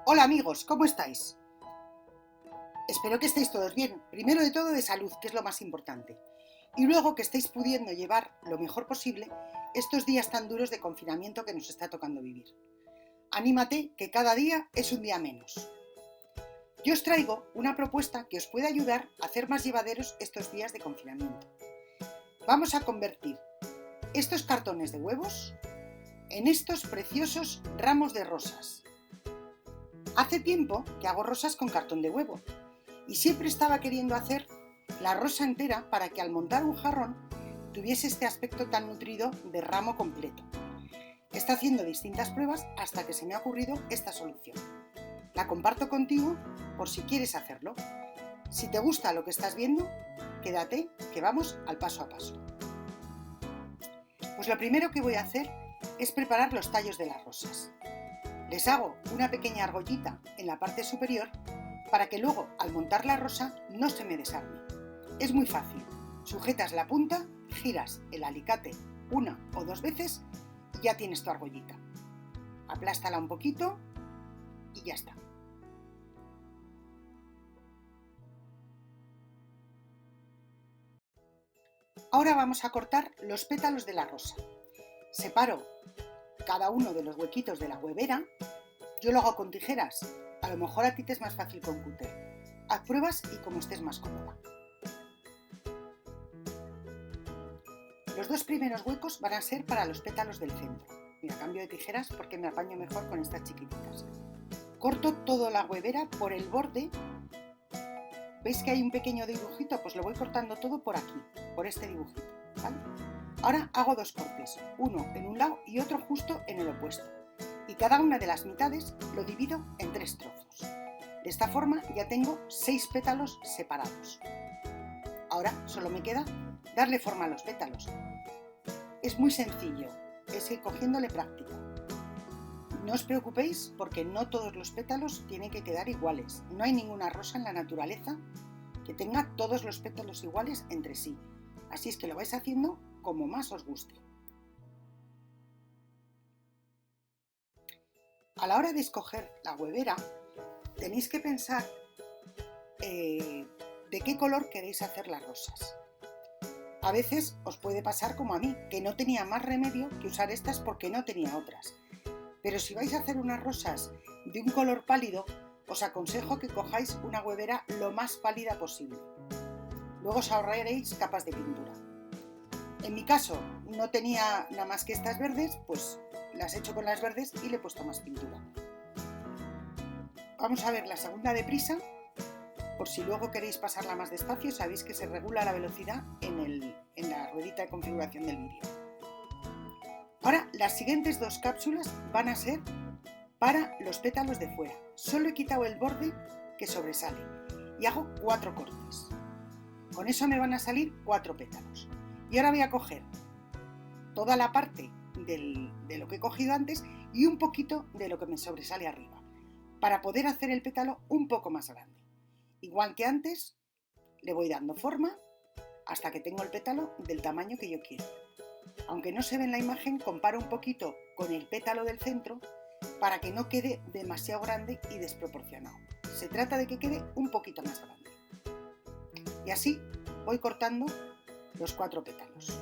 Hola amigos, ¿cómo estáis? Espero que estéis todos bien. Primero de todo de salud, que es lo más importante. Y luego que estéis pudiendo llevar lo mejor posible estos días tan duros de confinamiento que nos está tocando vivir. Anímate, que cada día es un día menos. Yo os traigo una propuesta que os puede ayudar a hacer más llevaderos estos días de confinamiento. Vamos a convertir estos cartones de huevos en estos preciosos ramos de rosas. Hace tiempo que hago rosas con cartón de huevo y siempre estaba queriendo hacer la rosa entera para que al montar un jarrón tuviese este aspecto tan nutrido de ramo completo. Está haciendo distintas pruebas hasta que se me ha ocurrido esta solución. La comparto contigo por si quieres hacerlo. Si te gusta lo que estás viendo, quédate que vamos al paso a paso. Pues lo primero que voy a hacer es preparar los tallos de las rosas. Les hago una pequeña argollita en la parte superior para que luego al montar la rosa no se me desarme. Es muy fácil. Sujetas la punta, giras el alicate una o dos veces y ya tienes tu argollita. Aplástala un poquito y ya está. Ahora vamos a cortar los pétalos de la rosa. Separo cada uno de los huequitos de la huevera. Yo lo hago con tijeras. A lo mejor a ti te es más fácil con cúter. Haz pruebas y como estés más cómoda. Los dos primeros huecos van a ser para los pétalos del centro. Mira, cambio de tijeras porque me apaño mejor con estas chiquititas. Corto toda la huevera por el borde. ¿Veis que hay un pequeño dibujito? Pues lo voy cortando todo por aquí, por este dibujito, ¿vale? Ahora hago dos cortes, uno en un lado y otro justo en el opuesto. Y cada una de las mitades lo divido en 3 trozos. De esta forma ya tengo 6 pétalos separados. Ahora solo me queda darle forma a los pétalos. Es muy sencillo, es ir cogiéndole práctica. No os preocupéis porque no todos los pétalos tienen que quedar iguales. No hay ninguna rosa en la naturaleza que tenga todos los pétalos iguales entre sí. Así es que lo vais haciendo como más os guste. A la hora de escoger la huevera, tenéis que pensar de qué color queréis hacer las rosas. A veces os puede pasar como a mí, que no tenía más remedio que usar estas porque no tenía otras. Pero si vais a hacer unas rosas de un color pálido, os aconsejo que cojáis una huevera lo más pálida posible. Luego os ahorraréis capas de pintura. En mi caso no tenía nada más que estas verdes, pues las he hecho con las verdes y le he puesto más pintura. Vamos a ver la segunda deprisa, por si luego queréis pasarla más despacio, sabéis que se regula la velocidad en la ruedita de configuración del vídeo. Ahora las siguientes dos cápsulas van a ser para los pétalos de fuera. Solo he quitado el borde que sobresale y hago 4 cortes. Con eso me van a salir 4 pétalos. Y ahora voy a coger toda la parte de lo que he cogido antes y un poquito de lo que me sobresale arriba, para poder hacer el pétalo un poco más grande. Igual que antes, le voy dando forma hasta que tengo el pétalo del tamaño que yo quiero. Aunque no se ve en la imagen, comparo un poquito con el pétalo del centro para que no quede demasiado grande y desproporcionado. Se trata de que quede un poquito más grande. Y así voy cortando los 4 pétalos.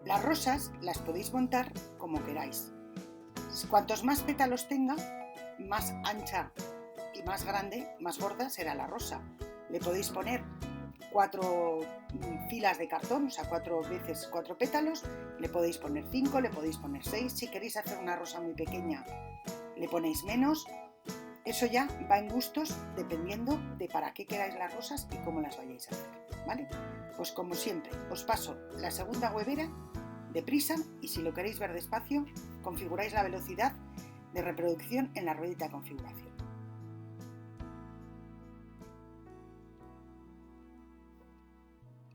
Las rosas las podéis montar como queráis. Cuantos más pétalos tenga, más ancha y más grande, más gorda será la rosa. Le podéis poner 4 filas de cartón, o sea 4 veces 4 pétalos, le podéis poner 5, le podéis poner 6. Si queréis hacer una rosa muy pequeña, le ponéis menos. Eso ya va en gustos dependiendo de para qué queráis las rosas y cómo las vayáis a hacer, ¿vale? Pues como siempre, os paso la segunda huevera deprisa y si lo queréis ver despacio, configuráis la velocidad de reproducción en la ruedita de configuración.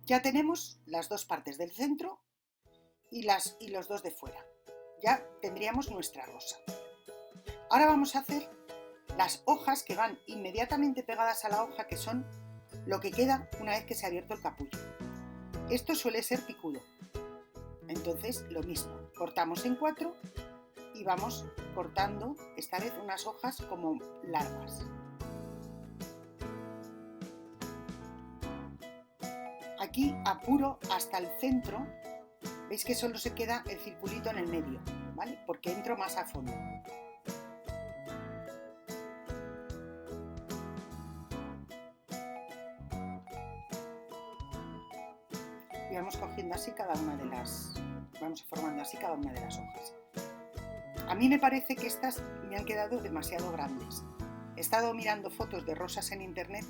Ya tenemos las dos partes del centro y los dos de fuera. Ya tendríamos nuestra rosa. Ahora vamos a hacer las hojas que van inmediatamente pegadas a la hoja, que son lo que queda una vez que se ha abierto el capullo. Esto suele ser picudo. Entonces lo mismo, cortamos en 4 y y vamos cortando esta vez unas hojas como largas. Aquí apuro hasta el centro, veis que solo se queda el circulito en el medio, ¿vale? Porque entro más a fondo. Y vamos cogiendo así vamos formando así cada una de las hojas. A mí me parece que estas me han quedado demasiado grandes. He estado mirando fotos de rosas en internet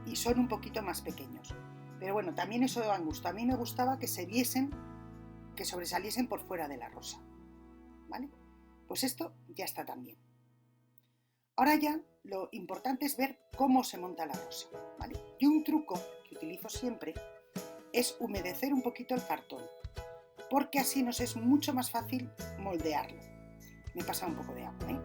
y son un poquito más pequeños. Pero bueno, también eso da gusto. A mí me gustaba que se viesen, que sobresaliesen por fuera de la rosa. ¿Vale? Pues esto ya está también. Ahora ya lo importante es ver cómo se monta la rosa. ¿Vale? Y un truco que utilizo siempre es humedecer un poquito el cartón, porque así nos es mucho más fácil moldearlo. Me he pasado un poco de agua, ¿eh?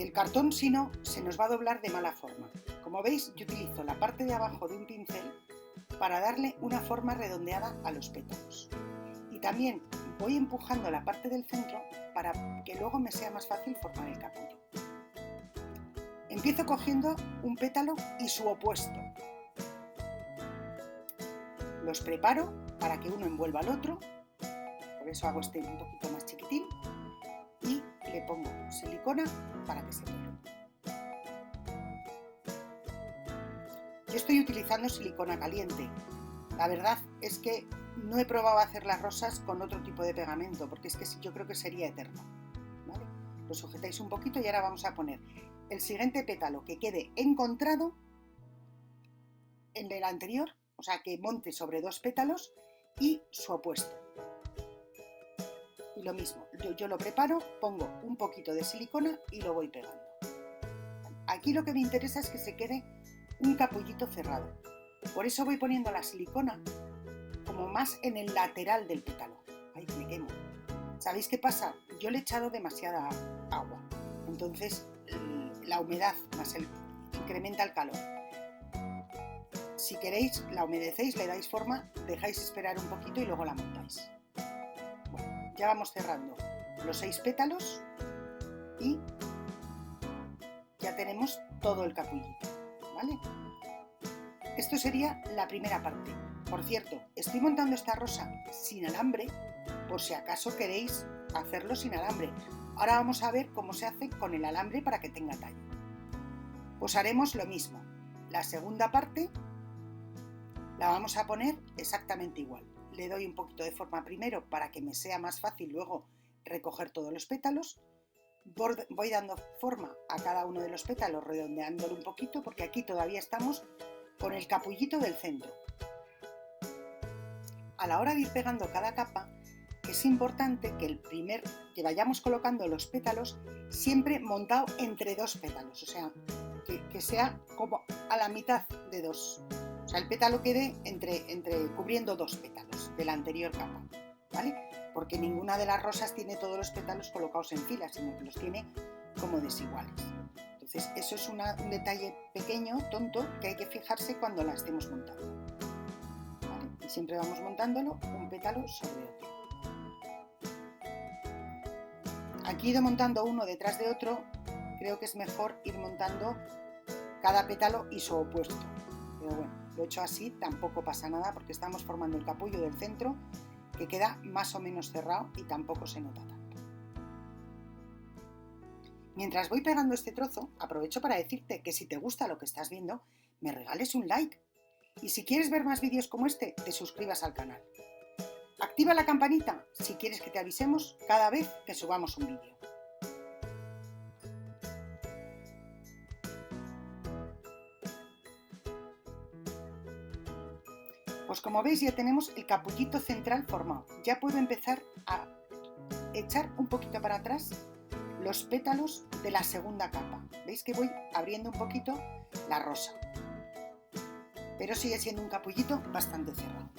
El cartón, si no, se nos va a doblar de mala forma. Como veis, yo utilizo la parte de abajo de un pincel para darle una forma redondeada a los pétalos. Y también voy empujando la parte del centro para que luego me sea más fácil formar el capullo. Empiezo cogiendo un pétalo y su opuesto. Los preparo para que uno envuelva al otro, por eso hago este un poquito más chiquitín, y le pongo silicona para que se pegue. Yo estoy utilizando silicona caliente. La verdad es que no he probado a hacer las rosas con otro tipo de pegamento, porque es que yo creo que sería eterno. ¿Vale? Lo sujetáis un poquito y ahora vamos a poner el siguiente pétalo que quede encontrado en el anterior, o sea que monte sobre dos pétalos y su opuesto. Y lo mismo, yo lo preparo, pongo un poquito de silicona y lo voy pegando. Aquí lo que me interesa es que se quede un capullito cerrado. Por eso voy poniendo la silicona como más en el lateral del pétalo. ¡Ay, me quemo! ¿Sabéis qué pasa? Yo le he echado demasiada agua. Entonces la humedad más incrementa el calor. Si queréis, la humedecéis, le dais forma, dejáis esperar un poquito y luego la montáis. Bueno, ya vamos cerrando los 6 pétalos y ya tenemos todo el capullito, ¿vale? Esto sería la primera parte. Por cierto, estoy montando esta rosa sin alambre, por si acaso queréis hacerlo sin alambre. Ahora vamos a ver cómo se hace con el alambre para que tenga tallo. Pues haremos lo mismo. La segunda parte la vamos a poner exactamente igual. Le doy un poquito de forma primero para que me sea más fácil luego recoger todos los pétalos. Voy dando forma a cada uno de los pétalos, redondeándolo un poquito, porque aquí todavía estamos con el capullito del centro. A la hora de ir pegando cada capa, es importante que vayamos colocando los pétalos siempre montado entre dos pétalos, o sea, que sea como a la mitad de dos. O sea, el pétalo quede cubriendo dos pétalos de la anterior capa, ¿vale? Porque ninguna de las rosas tiene todos los pétalos colocados en fila, sino que los tiene como desiguales. Entonces, eso es un detalle pequeño, tonto, que hay que fijarse cuando la estemos montando. ¿Vale? Y siempre vamos montándolo un pétalo sobre otro. Aquí he ido montando uno detrás de otro, creo que es mejor ir montando cada pétalo y su opuesto. Pero bueno, lo he hecho así, tampoco pasa nada porque estamos formando el capullo del centro que queda más o menos cerrado y tampoco se nota tanto. Mientras voy pegando este trozo, aprovecho para decirte que si te gusta lo que estás viendo, me regales un like. Y si quieres ver más vídeos como este, te suscribas al canal. Activa la campanita si quieres que te avisemos cada vez que subamos un vídeo. Pues como veis ya tenemos el capullito central formado. Ya puedo empezar a echar un poquito para atrás los pétalos de la segunda capa. ¿Veis que voy abriendo un poquito la rosa? Pero sigue siendo un capullito bastante cerrado.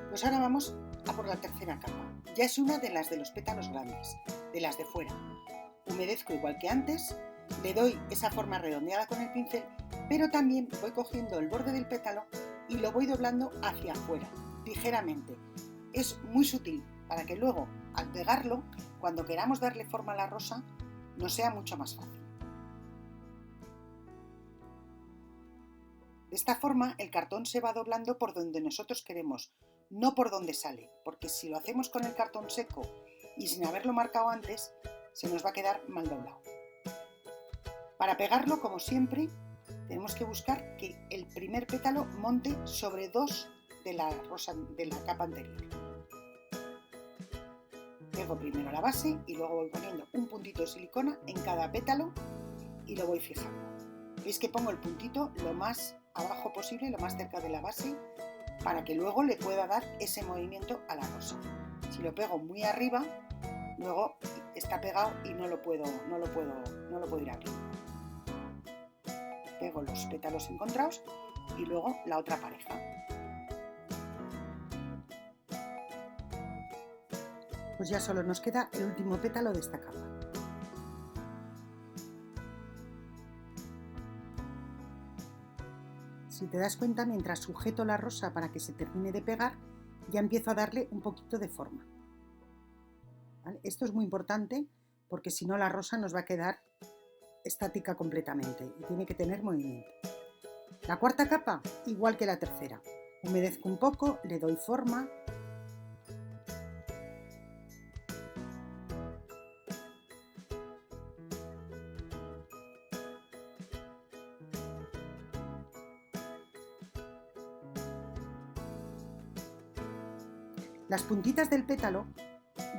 Pues ahora vamos a por la tercera capa. Ya es una de las de los pétalos grandes, de las de fuera. Humedezco igual que antes, le doy esa forma redondeada con el pincel, pero también voy cogiendo el borde del pétalo y lo voy doblando hacia afuera, ligeramente, es muy sutil para que luego, al pegarlo, cuando queramos darle forma a la rosa, nos sea mucho más fácil. De esta forma, el cartón se va doblando por donde nosotros queremos, no por donde sale, porque si lo hacemos con el cartón seco y sin haberlo marcado antes, se nos va a quedar mal doblado. Para pegarlo, como siempre, tenemos que buscar que el primer pétalo monte sobre dos de la capa anterior. Pego primero la base y luego voy poniendo un puntito de silicona en cada pétalo y lo voy fijando. Veis que pongo el puntito lo más abajo posible, lo más cerca de la base, para que luego le pueda dar ese movimiento a la rosa. Si lo pego muy arriba, luego está pegado y no lo puedo ir abriendo. Pego los pétalos encontrados y luego la otra pareja. Pues ya solo nos queda el último pétalo de esta capa. Si te das cuenta, mientras sujeto la rosa para que se termine de pegar, ya empiezo a darle un poquito de forma. ¿Vale? Esto es muy importante porque si no la rosa nos va a quedar estática completamente y tiene que tener movimiento. La cuarta capa, igual que la tercera. Humedezco un poco, le doy forma. Las puntitas del pétalo,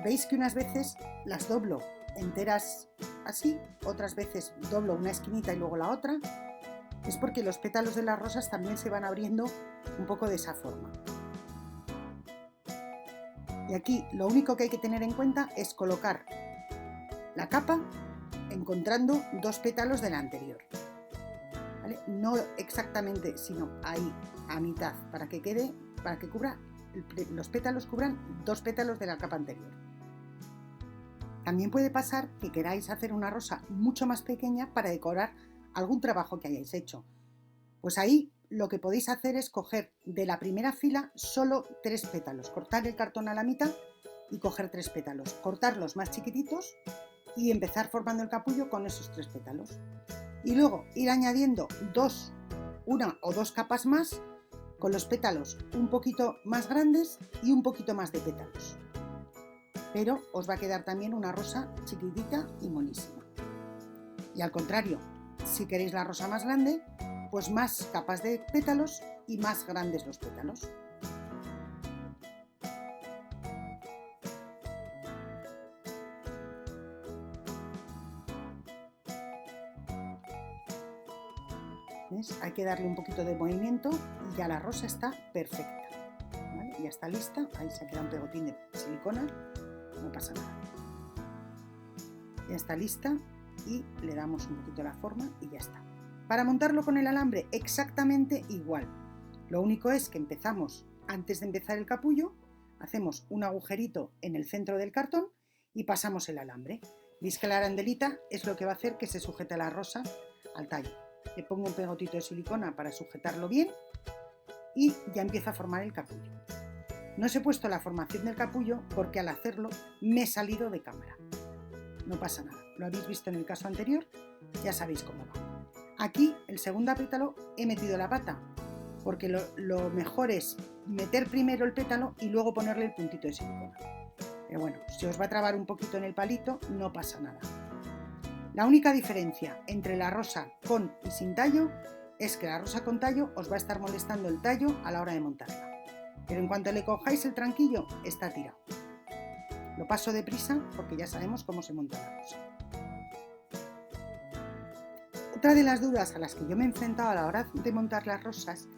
veis que unas veces las doblo enteras así, otras veces doblo una esquinita y luego la otra. Es porque los pétalos de las rosas también se van abriendo un poco de esa forma. Y aquí lo único que hay que tener en cuenta es colocar la capa encontrando dos pétalos de la anterior. ¿Vale? No exactamente, sino ahí, a mitad, para que cubra los pétalos cubran dos pétalos de la capa anterior. También puede pasar que queráis hacer una rosa mucho más pequeña para decorar algún trabajo que hayáis hecho. Pues ahí lo que podéis hacer es coger de la primera fila solo 3 pétalos, cortar el cartón a la mitad y coger 3 pétalos, cortarlos más chiquititos y empezar formando el capullo con esos 3 pétalos. Y luego ir añadiendo una o dos capas más con los pétalos un poquito más grandes y un poquito más de pétalos. Pero os va a quedar también una rosa chiquitita y monísima. Y al contrario, si queréis la rosa más grande, pues más capas de pétalos y más grandes los pétalos. ¿Ves? Hay que darle un poquito de movimiento y ya la rosa está perfecta. ¿Vale? Ya está lista, ahí se queda un pegotín de silicona, no pasa nada. Ya está lista y le damos un poquito la forma y ya está. Para montarlo con el alambre exactamente igual. Lo único es que empezamos, antes de empezar el capullo, hacemos un agujerito en el centro del cartón y pasamos el alambre. Veis que la arandelita es lo que va a hacer que se sujete la rosa al tallo. Le pongo un pegotito de silicona para sujetarlo bien y ya empiezo a formar el capullo. No os he puesto la formación del capullo porque al hacerlo me he salido de cámara. No pasa nada, lo habéis visto en el caso anterior, ya sabéis cómo va. Aquí, el segundo pétalo, he metido la pata, porque lo mejor es meter primero el pétalo y luego ponerle el puntito de silicona. Pero bueno, si os va a trabar un poquito en el palito, no pasa nada. La única diferencia entre la rosa con y sin tallo es que la rosa con tallo os va a estar molestando el tallo a la hora de montarla. Pero en cuanto le cojáis el tranquillo, está tirado. Lo paso deprisa porque ya sabemos cómo se monta la rosa. Otra de las dudas a las que yo me he enfrentado a la hora de montar las rosas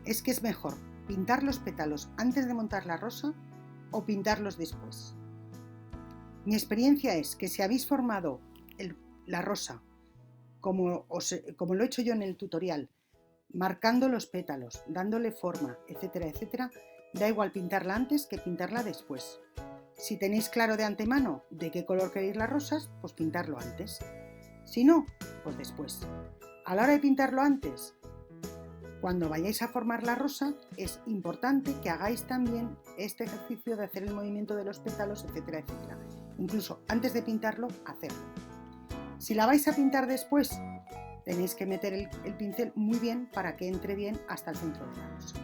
es que es mejor pintar los pétalos antes de montar la rosa o pintarlos después. Mi experiencia es que si habéis formado la rosa como lo he hecho yo en el tutorial, marcando los pétalos, dándole forma, etcétera, etcétera, da igual pintarla antes que pintarla después. Si tenéis claro de antemano de qué color queréis las rosas, pues pintarlo antes. Si no, pues después. A la hora de pintarlo antes, Cuando vayáis a formar la rosa es importante que hagáis también este ejercicio de hacer el movimiento de los pétalos, etcétera, etcétera. Incluso antes de pintarlo, hacerlo. Si la vais a pintar después, tenéis que meter el pincel muy bien para que entre bien hasta el centro de la rosa.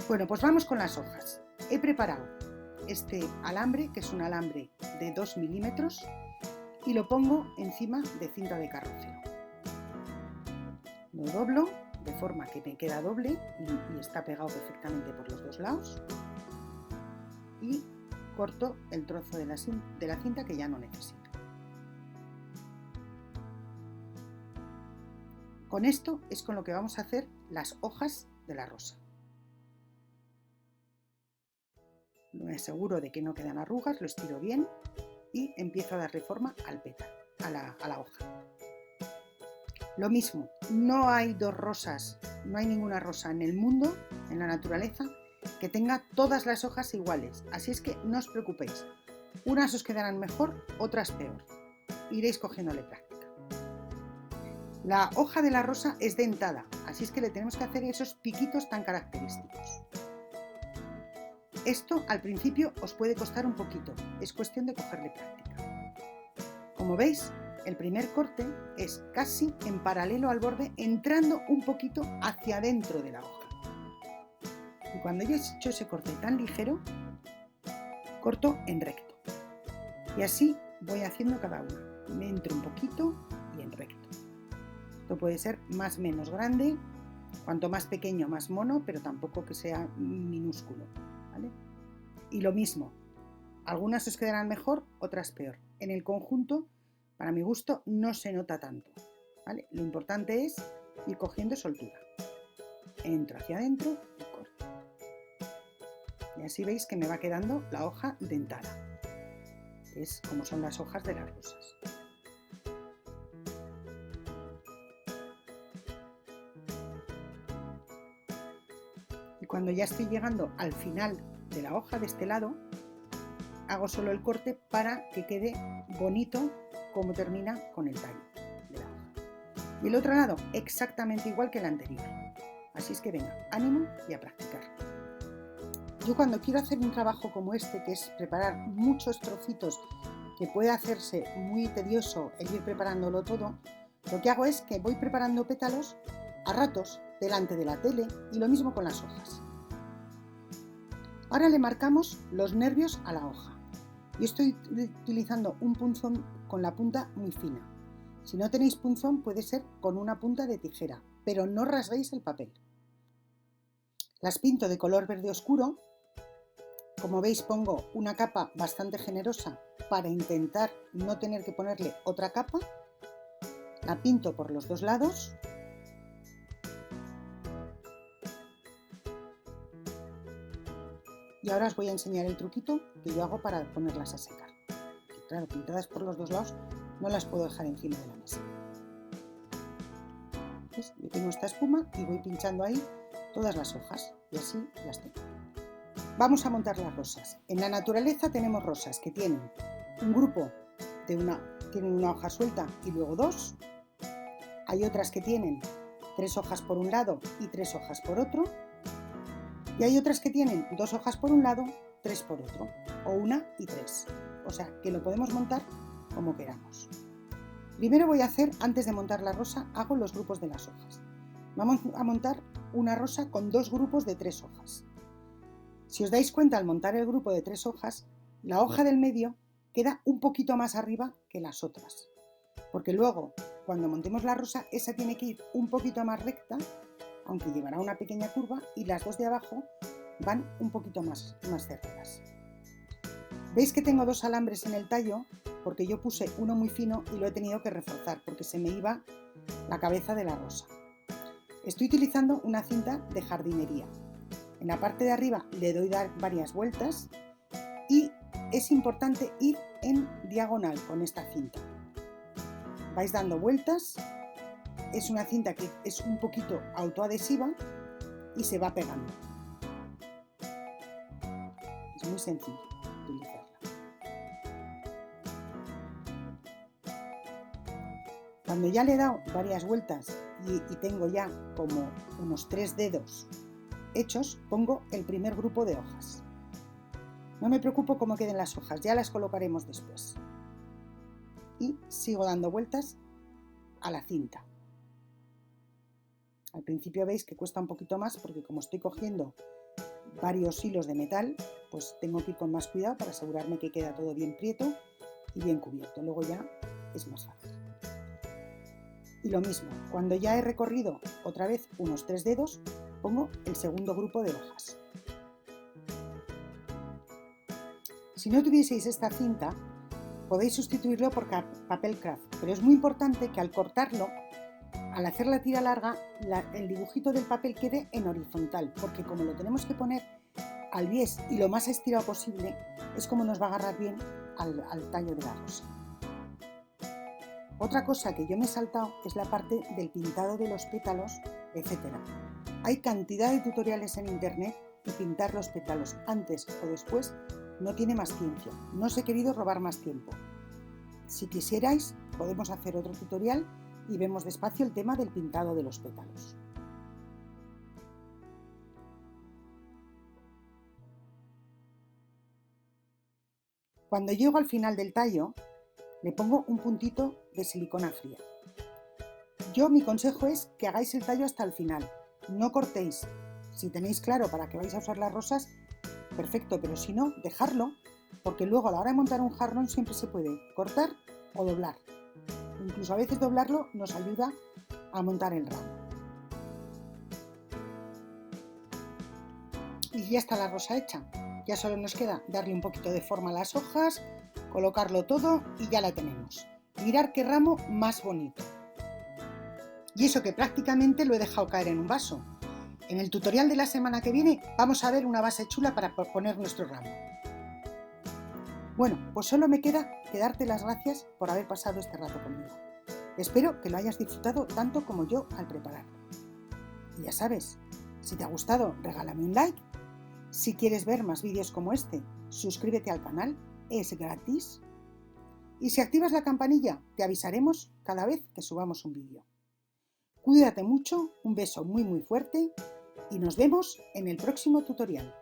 Bueno, pues vamos con las hojas. He preparado este alambre, que es un alambre de 2 milímetros, y lo pongo encima de cinta de carrocero. Lo doblo de forma que me queda doble y está pegado perfectamente por los dos lados, y corto el trozo de la cinta que ya no necesito. Con esto es con lo que vamos a hacer las hojas de la rosa. Me aseguro de que no quedan arrugas, lo estiro bien y empiezo a darle forma al pétalo, a la hoja. Lo mismo, no hay dos rosas, no hay ninguna rosa en el mundo, en la naturaleza, que tenga todas las hojas iguales. Así es que no os preocupéis. Unas os quedarán mejor, otras peor. Iréis cogiéndole práctica. La hoja de la rosa es dentada, así es que le tenemos que hacer esos piquitos tan característicos. Esto al principio os puede costar un poquito, es cuestión de cogerle práctica. Como veis, el primer corte es casi en paralelo al borde, entrando un poquito hacia adentro de la hoja. Y cuando ya he hecho ese corte tan ligero, corto en recto. Y así voy haciendo cada una. Me entro un poquito y en recto. Esto puede ser más o menos grande, cuanto más pequeño más mono, pero tampoco que sea minúsculo, ¿vale? Y lo mismo, algunas os quedarán mejor, otras peor. En el conjunto, para mi gusto, no se nota tanto, ¿vale? Lo importante es ir cogiendo soltura. Entro hacia adentro y corto. Y así veis que me va quedando la hoja dentada. Es como son las hojas de las rosas. Y cuando ya estoy llegando al final de la hoja de este lado, hago solo el corte para que quede bonito como termina con el tallo de la hoja. Y el otro lado exactamente igual que el anterior. Así es que venga, ánimo y a practicar. Yo cuando quiero hacer un trabajo como este, que es preparar muchos trocitos, que puede hacerse muy tedioso el ir preparándolo todo, lo que hago es que voy preparando pétalos a ratos delante de la tele y lo mismo con las hojas. Ahora le marcamos los nervios a la hoja. Yo estoy utilizando un punzón con la punta muy fina. Si no tenéis punzón puede ser con una punta de tijera, pero no rasguéis el papel. Las pinto de color verde oscuro. Como veis pongo una capa bastante generosa para intentar no tener que ponerle otra capa. La pinto por los dos lados. Y ahora os voy a enseñar el truquito que yo hago para ponerlas a secar. Claro, pintadas por los dos lados no las puedo dejar encima de la mesa. ¿Ves? Yo tengo esta espuma y voy pinchando ahí todas las hojas y así las tengo. Vamos a montar las rosas. En la naturaleza tenemos rosas que tienen un grupo tienen una hoja suelta y luego dos. Hay otras que tienen 3 hojas por un lado y 3 hojas por otro. Y hay otras que tienen 2 hojas por un lado, 3 por otro, o 1 y 3. O sea, que lo podemos montar como queramos. Primero voy a hacer, antes de montar la rosa, hago los grupos de las hojas. Vamos a montar una rosa con 2 grupos de 3 hojas. Si os dais cuenta, al montar el grupo de 3 hojas, la hoja del medio queda un poquito más arriba que las otras. Porque luego, cuando montemos la rosa, esa tiene que ir un poquito más recta, aunque llevará una pequeña curva, y las dos de abajo van un poquito más cerradas. Veis que tengo 2 alambres en el tallo porque yo puse uno muy fino y lo he tenido que reforzar porque se me iba la cabeza de la rosa. Estoy utilizando una cinta de jardinería. En la parte de arriba le doy varias vueltas y es importante ir en diagonal con esta cinta. Vais dando vueltas. Es una cinta que es un poquito autoadhesiva y se va pegando. Es muy sencillo utilizarla. Cuando ya le he dado varias vueltas y tengo ya como unos 3 dedos hechos, pongo el primer grupo de hojas. No me preocupo cómo queden las hojas, ya las colocaremos después. Y sigo dando vueltas a la cinta. Al principio veis que cuesta un poquito más porque como estoy cogiendo varios hilos de metal, pues tengo que ir con más cuidado para asegurarme que queda todo bien prieto y bien cubierto. Luego ya es más fácil. Y lo mismo, cuando ya he recorrido otra vez unos 3 dedos, pongo el segundo grupo de hojas. Si no tuvieseis esta cinta, podéis sustituirlo por papel craft, pero es muy importante que al cortarlo, al hacer la tira larga, el dibujito del papel quede en horizontal, porque como lo tenemos que poner al bies y lo más estirado posible, es como nos va a agarrar bien al tallo de la rosa. Otra cosa que yo me he saltado es la parte del pintado de los pétalos, etc. Hay cantidad de tutoriales en internet y pintar los pétalos antes o después no tiene más ciencia. No os he querido robar más tiempo. Si quisierais, podemos hacer otro tutorial y vemos despacio el tema del pintado de los pétalos. Cuando llego al final del tallo, le pongo un puntito de silicona fría. Mi consejo es que hagáis el tallo hasta el final, no cortéis. Si tenéis claro para qué vais a usar las rosas, perfecto, pero si no, dejarlo, porque luego a la hora de montar un jarrón siempre se puede cortar o doblar. Incluso a veces doblarlo nos ayuda a montar el ramo. Y ya está la rosa hecha. Ya solo nos queda darle un poquito de forma a las hojas, colocarlo todo y ya la tenemos. Mirad qué ramo más bonito. Y eso que prácticamente lo he dejado caer en un vaso. En el tutorial de la semana que viene vamos a ver una base chula para poner nuestro ramo. Bueno, pues solo me queda que darte las gracias por haber pasado este rato conmigo. Espero que lo hayas disfrutado tanto como yo al prepararlo. Y ya sabes, si te ha gustado, regálame un like. Si quieres ver más vídeos como este, suscríbete al canal, es gratis. Y si activas la campanilla, te avisaremos cada vez que subamos un vídeo. Cuídate mucho, un beso muy fuerte y nos vemos en el próximo tutorial.